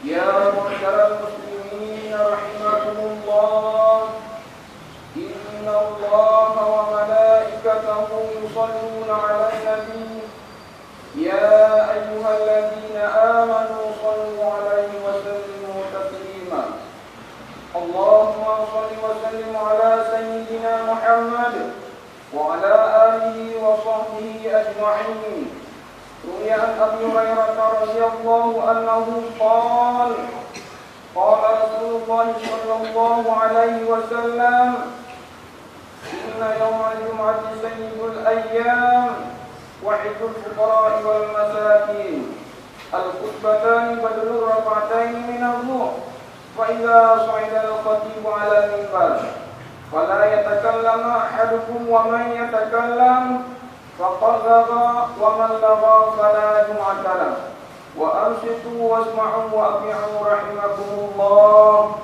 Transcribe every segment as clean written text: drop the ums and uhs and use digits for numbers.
يا معشر المسلمين رحمكم الله، إن الله وملائكته يصلون على النبي يا أيها الذين آمنوا صلوا عليه وسلموا تسليما. اللهم صل وسلم على سيدنا محمد وعلى آله وصحبه أجمعين. روي عن أبي هريرة رضي الله عنه قال رسول الله صلى الله عليه وسلم: إن يوم الجمعة سيد الأيام وعيد الفقراء والمساكين، الخطبتان بدل الركعتين من الظهر، فإذا صعد الخطيب على المنبر فلا يتكلم أحدكم، ومن يتكلم فقد لغى، ومن لغى فلا جمعة له. وأنصتوا واسمعوا وأطيعوا رحمكم الله.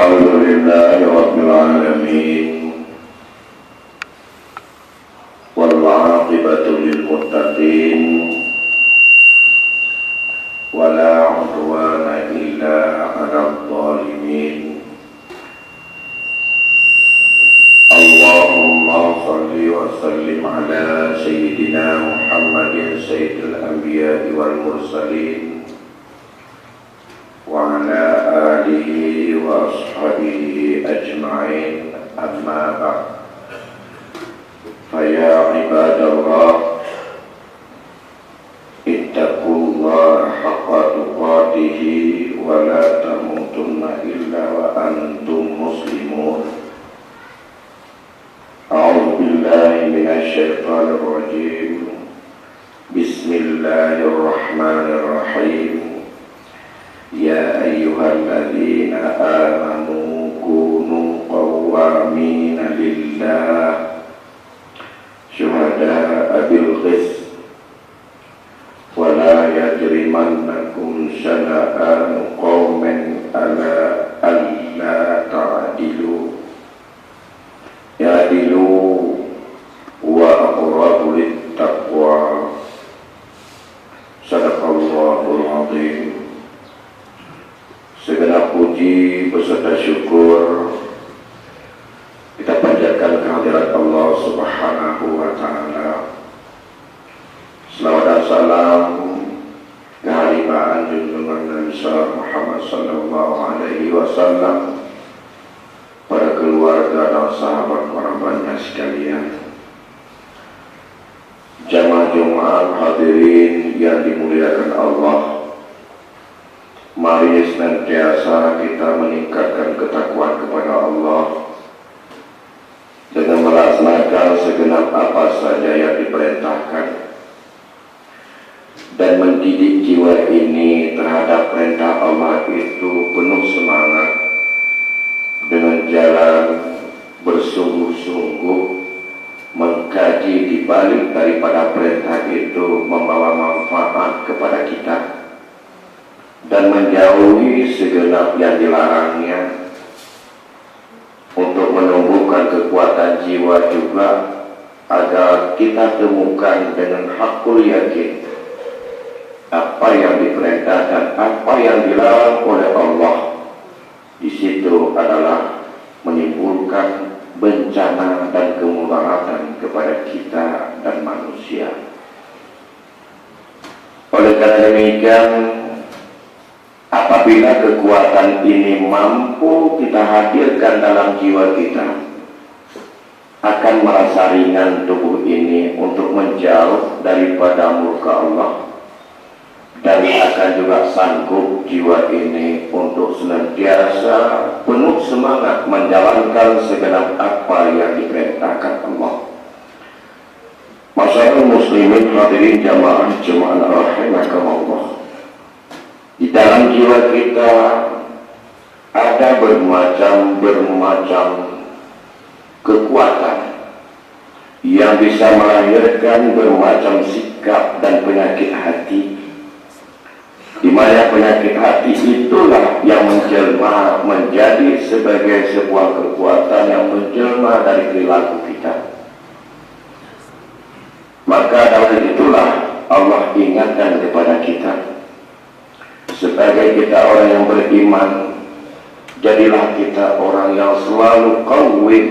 Alhamdulillahirabbil alamin. Wal 'aqibatu lil muttaqin. Wala 'udwana illa 'alal zalimin. Allahumma shalli wa sallim ala sayyidina Muhammadin sayyidil anbiya'i wal mursalin wa ala alihi wa ashabihi ajma'in, amma ba'd. Faya ibadallah, ittaqullaha haqqa tuqatih wa la tamutunna illa wa antum muslimun. A'udzu billahi minasy syaithanir rajim. Bismillahirrahmanirrahim. Ya ayyuhalladzina amanu kunu qawwamina lillah syuhada'a bil qist wa la yajrimannakum syana'anu qaumin ala alla ta'dilu ya'dilu wa aqrabu lit taqwa. Sadaqallahul azim. Segenap puji beserta syukur kita panjatkan kehadirat Allah Subhanahu wa Ta'ala. Selawat dan salam kehadiran junjungan Nabi Muhammad sallallahu alaihi wasallam, para keluarga dan sahabat kerabatnya sekalian. Jamaah Jumat hadirin yang dimuliakan Allah, mari senantiasa kita meningkatkan ketakwaan kepada Allah dengan melaksanakan segenap apa saja yang diperintahkan dan mendidik jiwa ini terhadap perintah Allah itu penuh semangat dengan jalan bersungguh-sungguh mengkaji di balik daripada perintah itu membawa manfaat kepada kita dan menjauhi segenap yang dilarangnya untuk menumbuhkan kekuatan jiwa juga agar kita temukan dengan hakul yakin apa yang diperintah dan apa yang dilarang oleh Allah. Di situ adalah menimbulkan bencana dan kemudaratan kepada kita dan manusia. Oleh karena demikian, apabila kekuatan ini mampu kita hadirkan dalam jiwa kita, akan merasa ringan tubuh ini untuk menjauh daripada murka Allah, dan akan juga sanggup jiwa ini untuk senantiasa penuh semangat menjalankan segenap apa yang diperintahkan Allah. Masyaallah muslimin hadirin jamaah rahimakumullah. Di dalam jiwa kita ada bermacam-macam kekuatan yang bisa melahirkan bermacam sikap dan penyakit hati, di mana penyakit hati itulah yang menjelma menjadi sebagai sebuah kekuatan yang menjelma dari perilaku kita. Maka dari itulah Allah ingatkan kepada kita, sebagai kita orang yang beriman, jadilah kita orang yang selalu qawwim,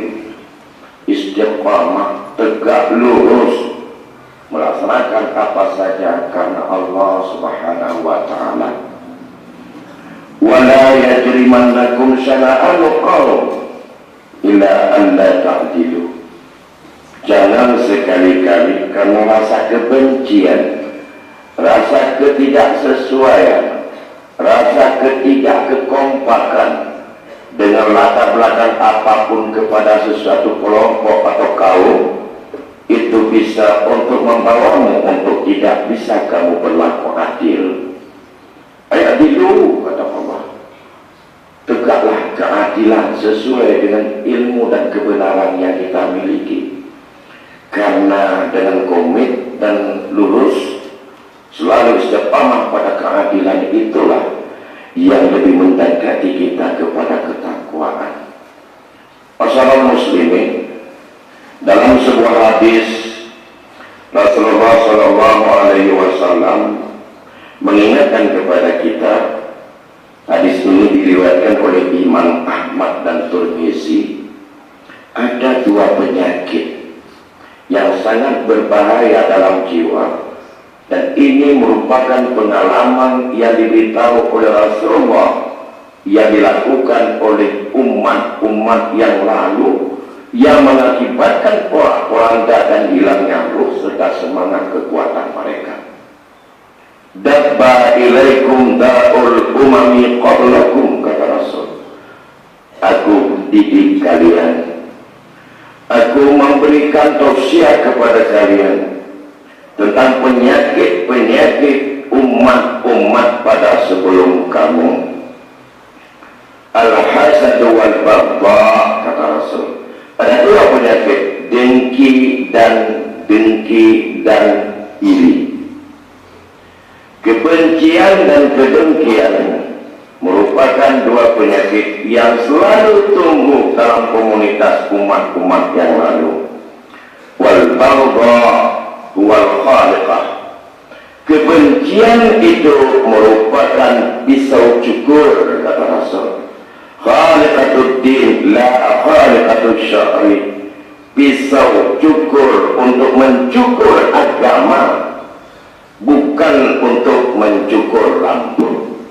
istiqamah, tegak lurus melaksanakan apa saja karena Allah Subhanahu wa Ta'ala. Wala yajrimannakum syana'anu qaum illa an la ta'dilu. Jangan sekali-kali karena rasa kebencian, rasa ketidaksesuaian, rasa ketidakkekompakan dengan latar belakang apapun kepada sesuatu kelompok atau kaum, itu bisa untuk membawamu untuk tidak bisa kamu berlaku adil. Adilu, kata Allah, tegaklah keadilan sesuai dengan ilmu dan kebenaran yang kita miliki. Karena dengan komit dan lurus selalu istiqamah pada keadilan itulah yang lebih mendekati kita kepada ketakwaan. ketakwaan. Masyaallah muslimin, dalam sebuah hadis Rasulullah Shallallahu Alaihi Wasallam mengingatkan kepada kita. Hadis ini diriwayatkan oleh Imam Ahmad dan Tirmizi. Ada dua penyakit yang sangat berbahaya dalam jiwa, dan ini merupakan pengalaman yang diberitahu oleh Rasulullah yang dilakukan oleh umat-umat yang lalu, yang mengakibatkan porak-poranda dan hilangnya ruh serta semangat kekuatan mereka. Dabba ilaikum da'ul umami qablakum, kata Rasul. Aku didik kalian, aku memberikan tausiah kepada kalian tentang penyakit-penyakit umat-umat pada sebelum kamu. Al-hasadu wal baghdha, kata Rasul. Ada dua penyakit, dengki dan iri. Kebencian dan kedengkian merupakan dua penyakit yang selalu tumbuh dalam komunitas umat-umat yang lalu. Wal baghdha wal khaliqah. Kebencian itu merupakan pisau cukur, kata Rasul. Khaliqatud din la khaliqatus syar'i. Pisau cukur untuk mencukur agama, bukan untuk mencukur rambut.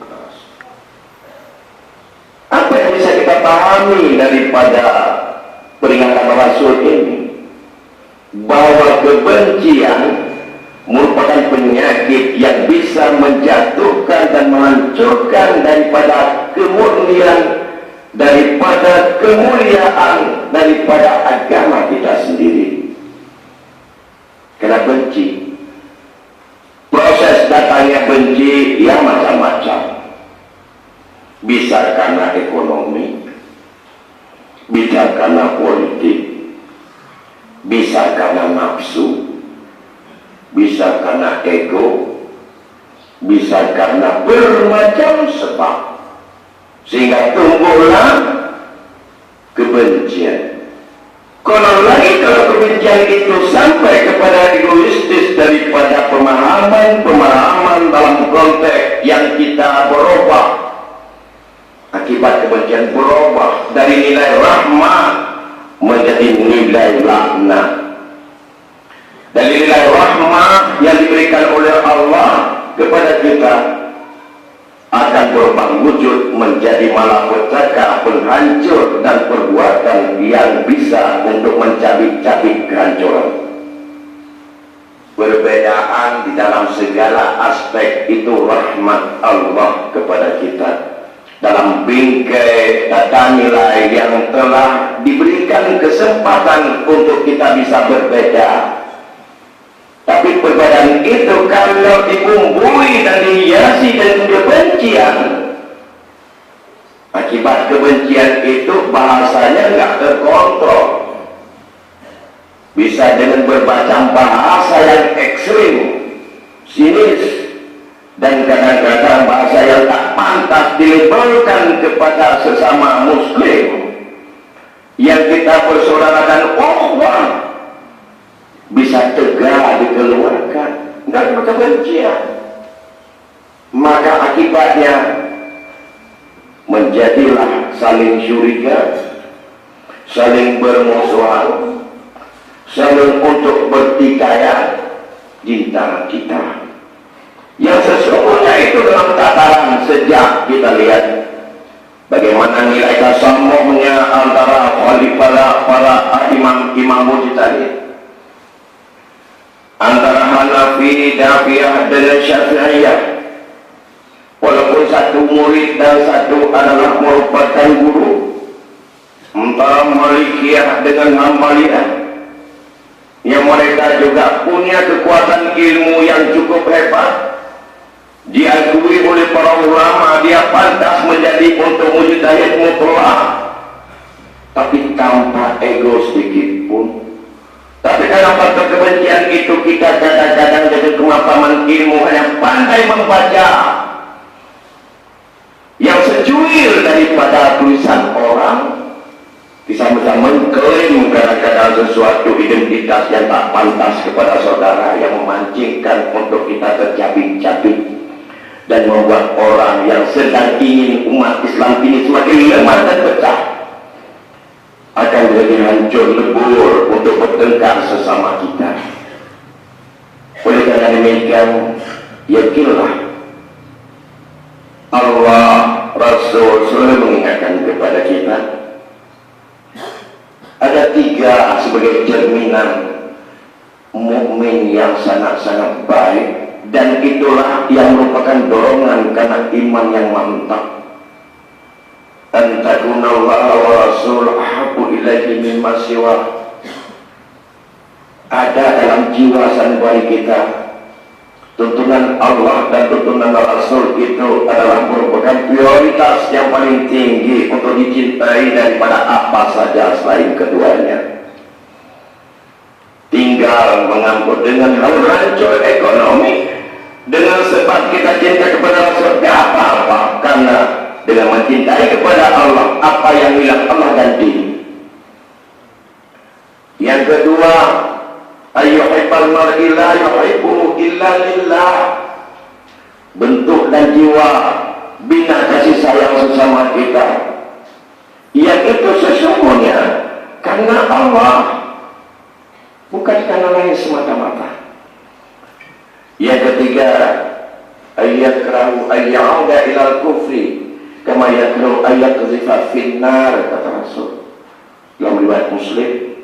Apa yang bisa kita pahami daripada peringatan Rasul ini? Bahwa kebencian merupakan penyakit yang bisa menjatuhkan dan menghancurkan daripada kemurnian, daripada kemuliaan, daripada agama kita sendiri. Karena benci, proses datangnya benci yang macam-macam. Bisa karena ekonomi, bisa karena politik, bisa karena nafsu, bisa karena ego, bisa karena bermacam sebab, sehingga tumbuhlah kebencian. Kalau kebencian itu sampai kepada egoistis daripada pemahaman dalam konteks yang kita berubah, akibat kebencian berubah dari nilai rahmat menjadi nilai laknat. Dari nilai rahmat yang diberikan oleh Allah kepada kita akan berubah wujud menjadi malapetaka, penghancur, dan perbuatan yang bisa untuk mencabik-cabik kehancuran. Perbedaan di dalam segala aspek itu rahmat Allah kepada kita. Dalam bingkai data nilai yang telah diberikan kesempatan untuk kita bisa berbeda. Tapi perbedaan itu kalau dibumbui dan dihiasi dengan kebencian, akibat kebencian itu bahasanya nggak terkontrol, bisa dengan bermacam bahasa yang ekstrim, sinis, dan kadang-kadang bahasa yang tak pantas dilabelkan kepada sesama muslim yang kita persaudarakan ukhuwah, bisa tegak dikeluarkan dan kebencian. Maka akibatnya menjadilah saling curiga, saling bermusuhan, saling untuk bertikaian di antara kita. Yang sesungguhnya itu dalam tataran sejak kita lihat bagaimana nilai tasamuhnya antara para imam mujtahid, antara Hanafi, Syafi'iyah dan Syafi'iyah. Walaupun satu murid dan satu adalah merupakan guru, antara Malikiyah dengan Hanbaliyah, yang mereka juga punya kekuatan ilmu yang cukup hebat, diakui oleh para ulama, dia pantas menjadi untuk mujtahid mutlak, tapi tanpa ego sedikit pun. Tapi karena faktor kebencian itu, kita kadang-kadang dengan kemapanan ilmu hanya pandai membaca yang secuil dari daripada tulisan orang, bisa mengklaim kadang-kadang sesuatu identitas yang tak pantas kepada saudara, yang memancingkan untuk kita tercabik-cabik dan membuat orang yang sedang ingin umat Islam ini semakin lemah dan pecah akan jadi hancur lebur untuk bertengkar sesama kita. Oleh karena demikian, yakinlah Allah, Rasul selalu mengingatkan kepada kita ada 3 sebagai cerminan mukmin yang sangat-sangat baik, dan itulah yang merupakan dorongan karena iman yang mantap. Antakunallaha wa rasul ahabbu ilaihi mimma siwa. Ada dalam jiwa sanubari kita tuntunan Allah dan tuntunan Rasul itu adalah merupakan prioritas yang paling tinggi untuk dicintai daripada apa saja selain keduanya. Tinggal mengangkut dengan hancur ekonomi, dengan sebab kita cinta kepada Rasul, apa-apa, karena dengan mencintai kepada Allah, apa yang hilang Allah ganti. Yang kedua, ayyuhibbal mar'i la yuhibbuhu illa lillah. Bentuk dan jiwa bina kasih sayang sesama kita, yang itu sesungguhnya karena Allah, bukan karena lain semata-mata. Yang ketiga, ayyakrahu ayyauda ilal kufri kama yakrahu ayyaqzifa finnar, kata Rasul dalam riwayat Muslim.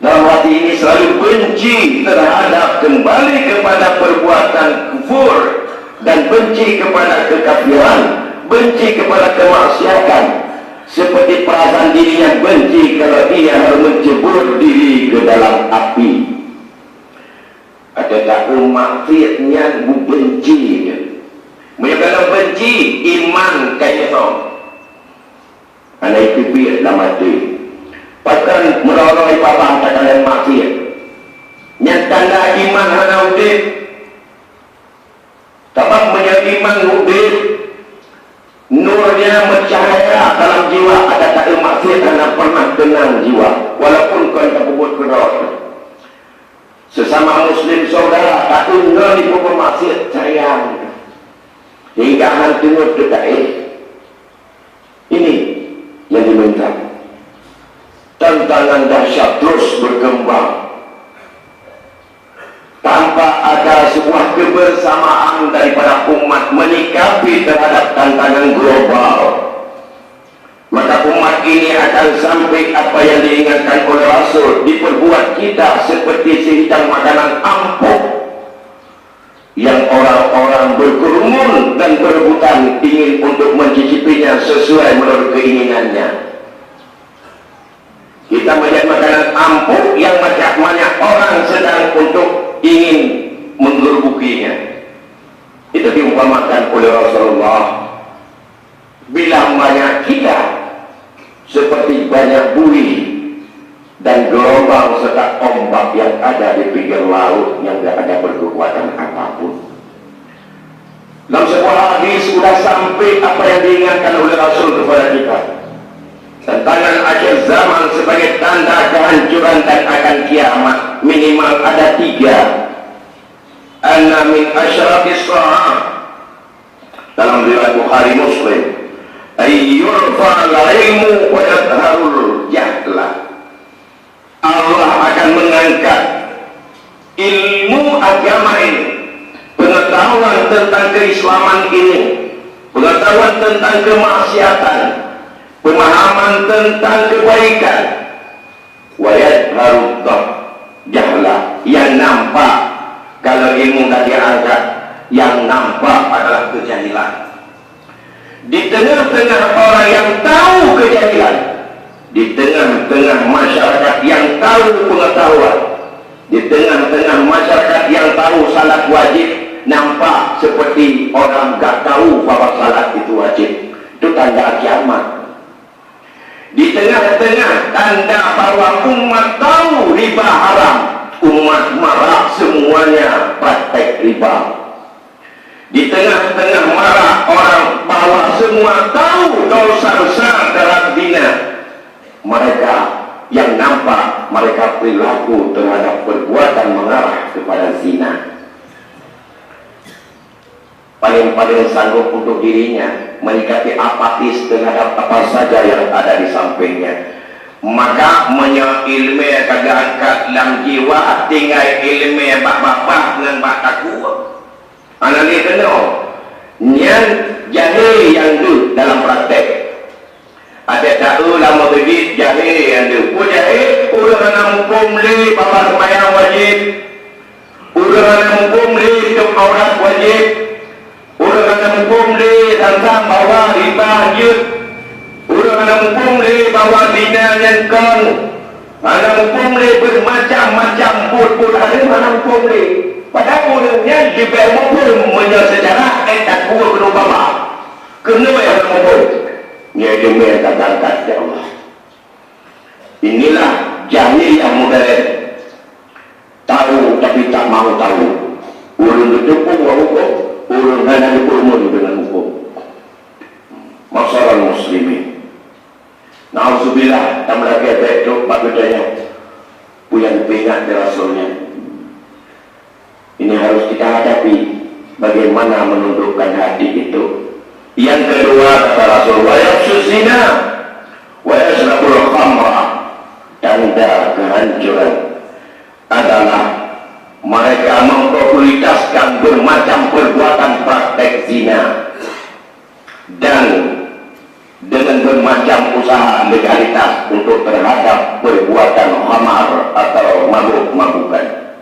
Dalam hati ini selalu benci terhadap kembali kepada perbuatan kufur, dan benci kepada kekafiran, benci kepada kemaksiatan, seperti perasaan dirinya benci kalau dia harus mencebur diri ke dalam api. Ada maksiatnya benci dia. Kalau benci iman kayaknya tau. Anak itu biar dah mati. Bahkan menolong ibadah kalian maksiat. Yang tanda iman hana udip. Sebab menjadi iman udip, nurnya mencahaya dalam jiwa. Ada tak maksiat hana pernah tenang jiwa, walaupun kau tak berbuat keras. Sesama muslim saudara tak tinggal di pokok maksiat sayang hingga hantu dekat. Ini yang diminta. Tantangan dahsyat terus berkembang tanpa ada sebuah kebersamaan daripada umat menyikapi terhadap tantangan global. Maka umat ini akan sampai apa yang diingatkan oleh Rasul, diperbuat kita seperti sehidang makanan ampuh yang orang-orang berkerumun dan berebutan ingin untuk mencicipinya sesuai menurut keinginannya. Kita melihat makanan ampuh yang banyak orang sedang untuk ingin menggerbukinya. Itu diumpamakan oleh Rasulullah, bilang banyak kita seperti banyak buih dan gelombang serta ombak yang ada di pinggir laut yang tidak ada berkekuatan apapun. Dalam sebuah hadis sudah sampai apa yang diingatkan oleh Rasul kepada kita. Tantangan akhir zaman sebagai tanda kehancuran dan akan kiamat minimal ada 3. Anna min asyrafis sa'ah, dalam riwayat Bukhari Muslim, ayyurfa'al ilmu wa yadharul jahla. Allah akan mengangkat ilmu agama ini, pengetahuan tentang keislaman ini, pengetahuan tentang kemaksiatan, pemahaman tentang kebaikan, wa yadharul jahla. Yang nampak kalau ilmu dah diangkat, yang nampak adalah kejahilan. Di tengah-tengah orang yang tahu kejahilan, di tengah-tengah masyarakat yang tahu pengetahuan, di tengah-tengah masyarakat yang tahu salat wajib, nampak seperti orang gak tahu bahwa salat itu wajib. Itu tanda kiamat. Di tengah-tengah tanda bahwa umat tahu riba haram, umat marah semuanya praktek riba. Di tengah-tengah marah orang bahwa semua tahu dosa besar dalam zina, mereka yang nampak mereka perilaku terhadap perbuatan mengarah kepada zina. Paling-paling sanggup untuk dirinya menikati apatis terhadap apa saja yang ada di sampingnya. Maka ilmu kagak angkat dalam jiwa, tinggal ilmu bak-bak dengan bak takut. Anak ni kena nyan jahil yang tu dalam praktek. Ada tahu lama begit jahil yang tu. Jahil udah kena hukum li bapa sembahyang wajib, udah kena hukum li hidup aurat wajib, udah kena hukum li tentang bawa riba hajud, udah kena hukum li bawa zina nyengkon, ada hukum li bermacam-macam put ada mana hukum li. Padahal mulanya juga mampu menyelesaikan tak kuat kena bapa. Kena yang mampu. Dia demi kata-kata ya Allah. Inilah jahil yang modern. Tahu tapi tak mau tahu. Urun berjumpa hukum, urun hanya berumur dengan hukum. Masalah muslimin. Nauzubillah, tak lagi betul bagusnya. Punya pingat dari Rasulnya. Ini harus kita hadapi, bagaimana menundukkan hati itu. Yang kedua kata Rasul, wa yafshu zina wa yashrabul khamra, tanda kehancuran adalah mereka mempopulitaskan bermacam perbuatan praktek zina dan dengan bermacam usaha legalitas untuk terhadap perbuatan khamar atau mabuk-mabukan.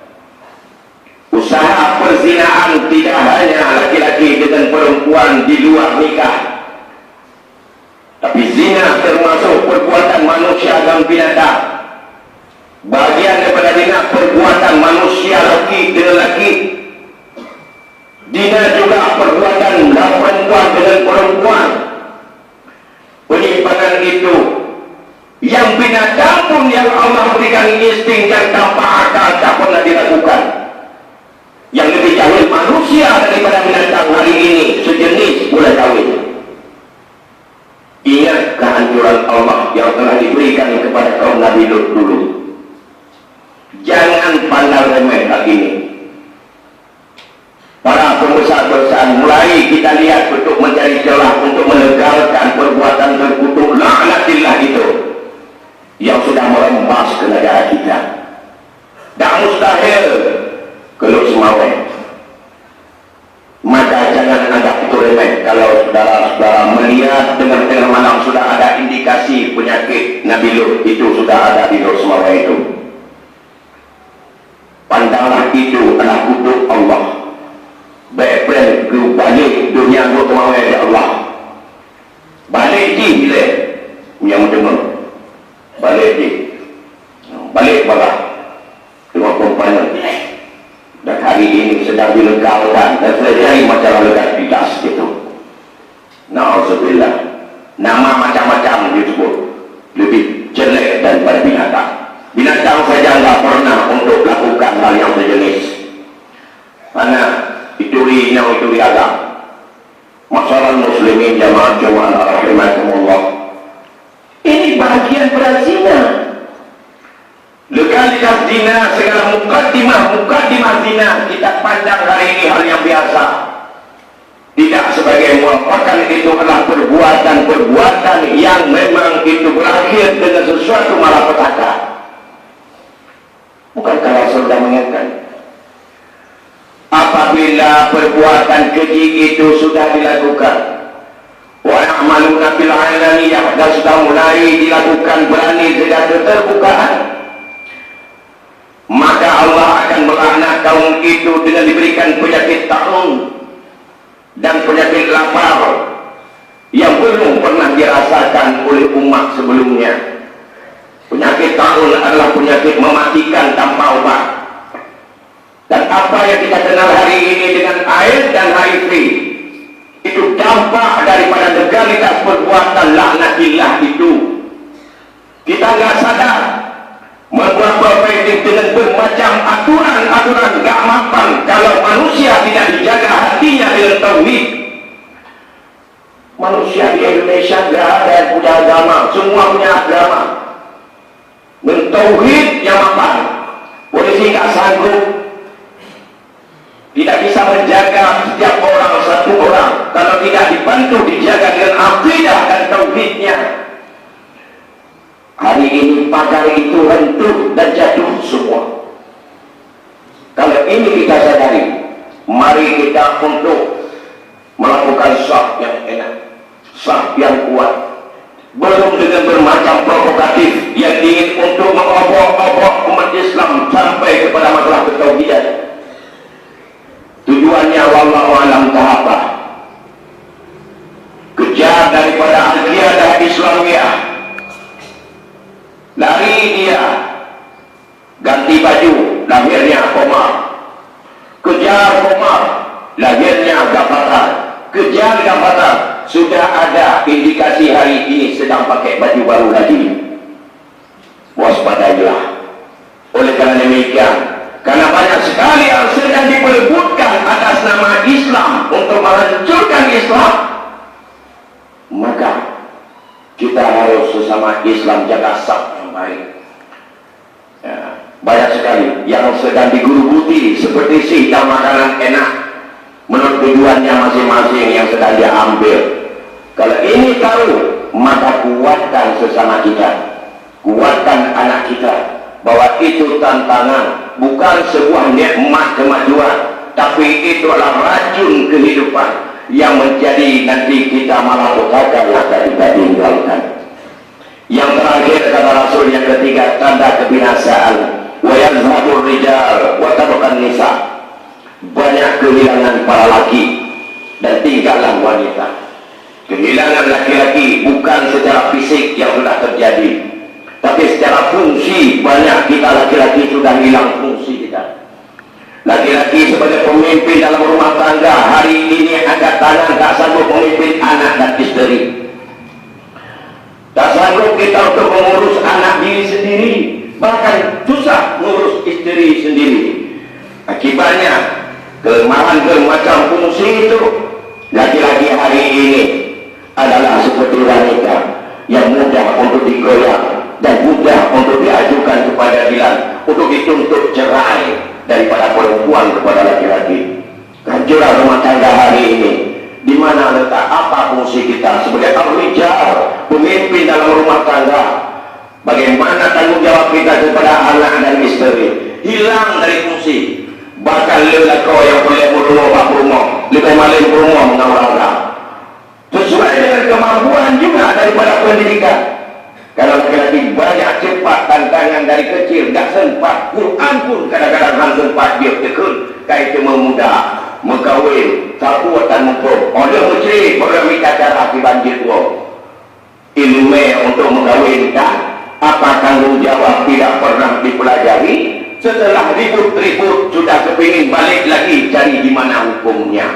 Usaha perzinaan tidak hanya laki-laki dengan perempuan di luar nikah, tapi zina termasuk perbuatan manusia dan binatang. Bagian daripada zina perbuatan manusia laki dengan laki. Zina juga perbuatan perempuan dengan perempuan. Penyimpangan itu yang binatang pun yang Allah berikan insting dan tanpa akal tak pernah dilakukan. Yang lebih jahil manusia daripada binatang hari ini sejenis boleh kawin. Ingat kehancuran Allah yang telah diberikan kepada kaum Nabi Lut dulu. Jangan pandang remeh hal ini. Para pembesar-besar mulai kita lihat untuk mencari celah untuk melegalkan perbuatan terkutuk laknatillah itu yang sudah merembas ke negara kita. Dan mustahil kalau semawai. Maka jangan anggap itu remeh kalau saudara-saudara melihat dengan malam sudah ada indikasi penyakit Nabi Lut itu sudah ada di Lut semawai itu. Pandanglah itu adalah kutuk Allah. Baik-baik ke balik dunia Lut semawai ya Allah. Balik di bila yang mendengar. Balik di. Balik bala. Tengok perempuan. Dan hari ini sedang dilegalkan dan selesai masalah legalitas itu. Na'udzubillah. Nama macam-macam disebut lebih jelek daripada binatang. Binatang saja tidak pernah untuk lakukan hal yang sejenis. Karena itu agam. Masalah muslimin jamaah rahimahumullah. Ini bagian berazina. Legalitas zina, segala mukaddimah zina kita pandang hari ini hal yang biasa. Tidak sebagai merupakan itu adalah perbuatan yang memang itu berakhir dengan sesuatu malapetaka. Bukankah Rasul sudah mengingatkan? Apabila perbuatan keji itu sudah dilakukan, wa ya'maluna bil 'alaniyah, dan sudah mulai dilakukan berani dengan keterbukaan, maka Allah akan melaknat kaum itu dengan diberikan penyakit taun dan penyakit lapar yang belum pernah dirasakan oleh umat sebelumnya. Penyakit taun adalah penyakit mematikan tanpa obat. Dan apa yang kita kenal hari ini dengan AIDS dan HIV itu dampak daripada legalitas perbuatan laknatillah itu. Kita nggak sadar membuat preventif dengan bermacam aturan gak mapan. Kalau manusia tidak dijaga hatinya dengan beragama, semua punya agama. Mentauhid yang mapan. Polisi tak sanggup, tidak bisa menjaga setiap orang satu orang kalau tidak dibantu dijaga dengan akidah dan tauhidnya. Hari ini pagar itu rentuh dan jatuh semua. Kalau ini kita sadari, mari kita untuk melakukan saf yang enak, saf yang kuat. Belum dengan bermacam provokatif yang ingin untuk mengobok-obok umat Islam sampai kepada masalah ketauhidan. Tujuannya wallahu alam tahapa. Kejar daripada al-qiyadah Islamiyah. Lari dia, ganti baju, lahirnya Komar. Kejar Komar, lahirnya Gavatar. Kejar Gavatar, sudah ada indikasi hari ini sedang pakai baju baru lagi. Waspadailah. Oleh karena demikian, karena banyak sekali yang sedang diperebutkan atas nama Islam untuk menghancurkan Islam, maka kita harus sesama Islam jaga saf yang baik. Ya, banyak sekali yang sedang digurubuti seperti sidang makanan enak menurut tujuannya masing-masing yang sedang dia ambil. Kalau ini tahu, maka kuatkan sesama kita, kuatkan anak kita, bahwa itu tantangan, bukan sebuah nikmat kemajuan, tapi itu adalah racun kehidupan yang menjadi nanti kita malah petaka yang akan kita tinggalkan. Yang terakhir kata Rasul yang ketiga, tanda kebinasaan, wa yazhabur rijal wa tabaqan nisa. Banyak kehilangan para laki dan tinggallah wanita. Kehilangan laki-laki bukan secara fisik yang sudah terjadi, tapi secara fungsi. Banyak kita laki-laki sudah hilang fungsi kita. Laki-laki sebagai pemimpin dalam rumah tangga hari ini angkat tangan, tak sanggup memimpin anak dan istri. Tak sanggup kita untuk mengurus anak diri sendiri, bahkan susah mengurus istri sendiri. Akibatnya kelemahan macam fungsi itu. Laki-laki hari ini adalah seperti wanita yang mudah untuk digoyang dan mudah untuk diajukan ke pengadilan untuk dituntut cerai daripada perempuan kepada laki-laki. Kehancuran rumah tangga hari ini, di mana letak apa fungsi kita sebagai ar-rijal, pemimpin dalam rumah tangga? Bagaimana tanggung jawab kita kepada anak dan istri? Hilang dari fungsi. Bahkan lelah kau yang boleh berumah pak rumah, lebih malam rumah mengawal. Sesuai dengan kemampuan juga daripada pendidikan. Kalau laki-laki banyak cepat tantangan dari kecil, tak sempat. Quran pun kadang-kadang hang sempat dia tekun. Kait cuma muda, mengkawin, tak kuat dan mumpung. Oleh menceri, orang minta cara di banjir tua. Ilmu untuk mengkawinkan, apa tanggung jawab tidak pernah dipelajari. Setelah ribut-ribut, sudah kepingin balik lagi cari di mana hukumnya.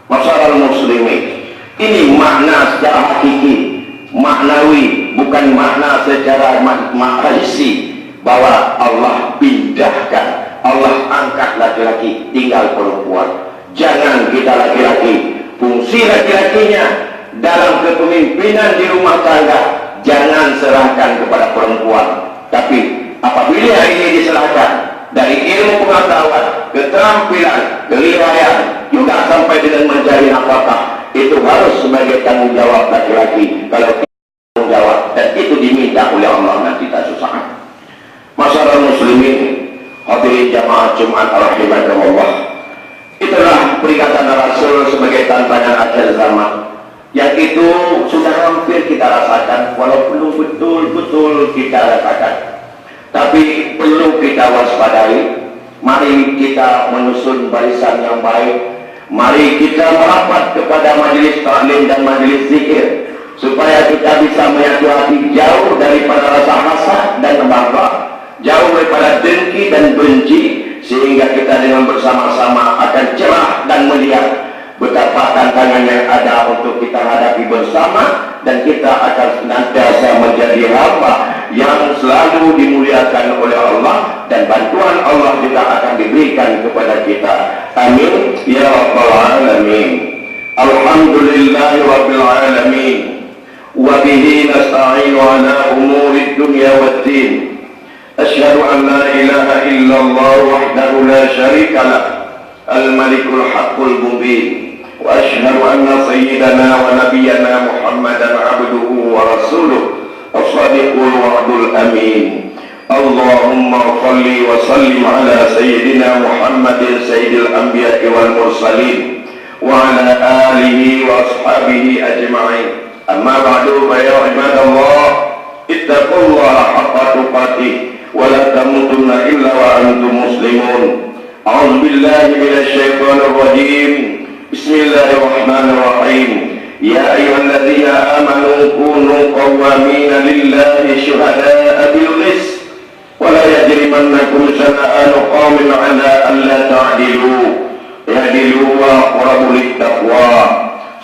Masyarakat muslimin, ini makna secara hakiki, maknawi, bukan makna secara makrisi, bahwa Allah pindahkan, Allah angkat laki-laki, tinggal perempuan. Jangan kita laki-laki, fungsi laki-lakinya dalam kepemimpinan di rumah tangga, jangan serahkan kepada perempuan. Tapi apabila ini diserahkan dari ilmu pengetahuan, keterampilan, keriwayat, juga sampai dengan mencari nafkah, itu harus sebagai tanggung jawab laki-laki. Kalau tanggung jawab dan itu diminta oleh Allah, nanti tak susah. Masyarakat muslimin, hadirin jamaah Jumat rahimakumullah, itulah peringatan Rasul sebagai tantangan akhir zaman, yang itu sudah hampir kita rasakan, walaupun belum betul-betul kita rasakan. Tapi perlu kita waspadai. Mari kita menyusun barisan yang baik. Mari kita merapat kepada majelis taklim dan majelis zikir, supaya kita bisa menyatu hati, jauh daripada rasa hasad dan marah, jauh daripada dengki dan benci, sehingga kita dengan bersama-sama akan cerah dan melihat betapa tantangan yang ada untuk kita hadapi bersama, dan kita akan senantiasa menjadi hamba yang selalu dimuliakan oleh Allah, dan bantuan Allah juga akan diberikan kepada kita. Amin ya rabbal alamin. Alhamdulillahi rabbil alamin. وبه نستعين على أمور الدنيا والدين. أشهد أن لا إله إلا الله وحده لا شريك له الملك الحق المبين، وأشهد أن سيدنا ونبينا محمدا عبده ورسوله الصادق الوعد الأمين. اللهم صل وسلم على سيدنا محمد سيد الأنبياء والمرسلين وعلى آله وأصحابه أجمعين. أما بعد فيا عباد الله اتقوا الله حق تقاته ولا تموتن إلا وأنتم مسلمون. أعوذ بالله من الشيطان الرجيم. بسم الله الرحمن الرحيم. يا أيها الذين آمنوا كونوا قوامين لله شهداء بالقسط ولا يجرمنكم شنآن قوم على ألا تعدلوا اعدلوا وأقرب للتقوى.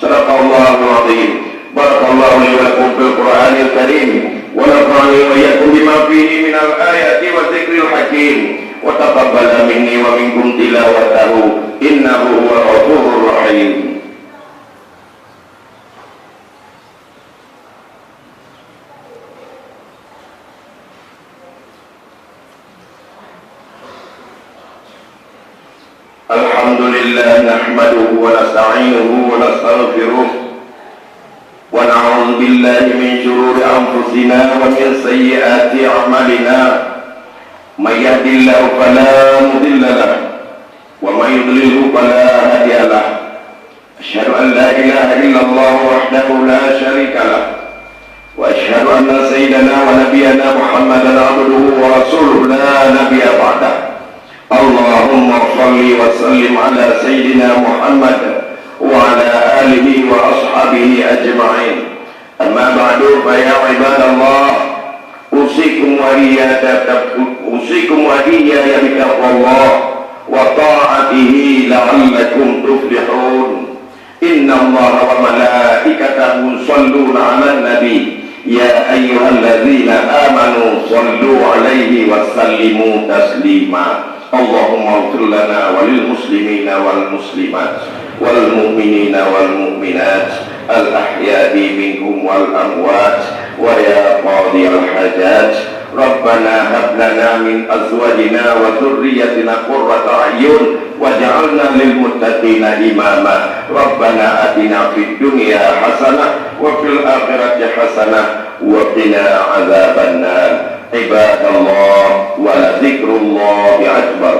صدق الله العظيم. بارك الله لي ولكم في القرآن الكريم ونفعني وإياكم بما فيه من الآيات والذكر الحكيم وتقبل مني ومنكم تلاوته إنه هو الغفور الرحيم. الحمد لله نحمده ونستعينه ونستغفره ونعوذ بالله من شرور أنفسنا ومن سيئات أعمالنا. من يهد الله فلا مضل له ومن يضلله فلا هادي له. أشهد أن لا إله إلا الله وحده لا شريك له وأشهد أن سيدنا ونبينا محمدا عبده ورسوله لا نبي بعده. اللهم صل وسلم على سيدنا محمد وعلى آله وأصحابه أجمعين. أما بعد فيا عباد الله أوصيكم وإياي بتقوى الله وطاعته لعلكم تفلحون. إن الله وملائكته يصلون على النبي يا أيها الذين آمنوا صلوا عليه وسلموا تسليما. اللهم اغفر لنا وللمسلمين والمسلمات والمؤمنين والمؤمنات الأحياء منهم والأموات ويا قاضي الحاجات ربنا هب لنا من أزواجنا وذريتنا قرة أعين واجعلنا للمتقين إماما. ربنا آتنا في الدنيا حسنة وفي الآخرة حسنة وقنا عذاب النار. عباد الله ولذكر الله أكبر.